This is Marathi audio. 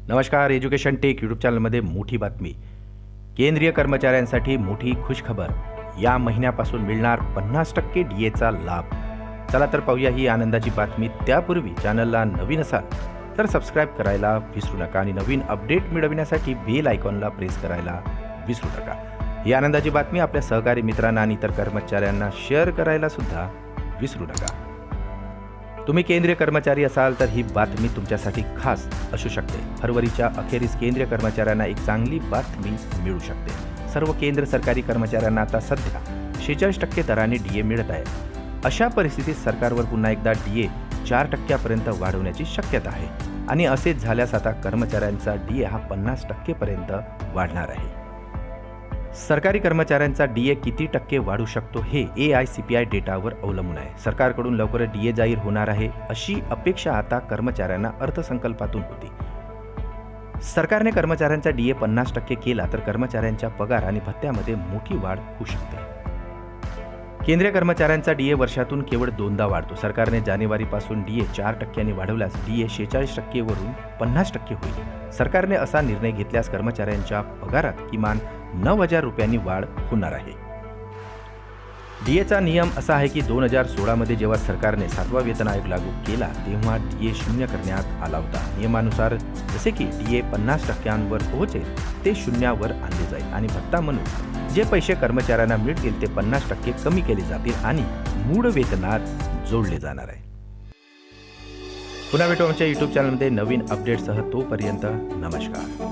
नमस्कार. एज्युकेशन टेक यूट्यूब चॅनलमध्ये मोठी बातमी. केंद्रीय कर्मचाऱ्यांसाठी मोठी खुशखबर. या महिन्यापासून मिळणार 50% डीएचा लाभ. चला तर पाहूया ही आनंदाची बातमी. त्यापूर्वी चॅनलला नवीन असाल तर सबस्क्राईब करायला विसरू नका आणि नवीन अपडेट मिळविण्यासाठी बेल आयकॉनला प्रेस करायला विसरू नका. ही आनंदाची बातमी आपल्या सहकारी मित्रांना आणि इतर कर्मचाऱ्यांना शेअर करायला सुद्धा विसरू नका. तुम्ही केंद्रीय कर्मचारी असाल तर ही बातमी तुमच्यासाठी खास असू शकते. फरवरीच्या अखेरीस केंद्रीय कर्मचाऱ्यांना एक चांगली बातमी मिळू शकते. सर्व केंद्र सरकारी कर्मचाऱ्यांना आता सध्या 46% दराने डीए मिळत आहे. अशा परिस्थितीत सरकारवर पुन्हा एकदा डीए 4% वाढवण्याची शक्यता आहे आणि असेच झाल्यास आता कर्मचाऱ्यांचा डीए हा 50% पर्यंत वाढणार आहे. सरकारी कर्मचाऱ्यांचा डीए किती टक्के वाढू शकतो हे AICPI डेटावर अवलंबून आहे. सरकारकडून लवकरच डीए जाहीर होणार आहे अशी अपेक्षा आता कर्मचाऱ्यांना अर्थसंकल्पातून होती. सरकारने कर्मचाऱ्यांचा डीए 50% केला तर कर्मचाऱ्यांच्या पगार आणि भत्त्यामध्ये मोठी वाढ होऊ शकते. केंद्रीय कर्मचाऱ्यांचा डीए वर्षातून केवळ 2दा वाढतो. सरकारने जानेवारीपासून डीए 4% वाढवल्यास डीए 46% वरून 50% होईल. सरकारने असा निर्णय घेतल्यास कर्मचाऱ्यांच्या पगारात किमान 9,000 रुपयांनी वाढ होणार आहे. डीएचा नियम असा आहे की 2016 मध्ये जेव्हा सरकारने 7वा वेतन आयोग लागू केला तेव्हा डीए 0 करण्यात आला होता. नियमानुसार जसे की डीए 50%वर पोहोचेल ते 0वर आणले जाईल आणि भत्ता म्हणून जे पैसे कर्मचाऱ्यांना मिळतील ते 50% कमी केले जातील आणि मूळ वेतनात जोडले जाणार आहे. पुन्हा भेटू आमच्या YouTube चॅनलमध्ये नवीन अपडेटसह. तोपर्यंत नमस्कार.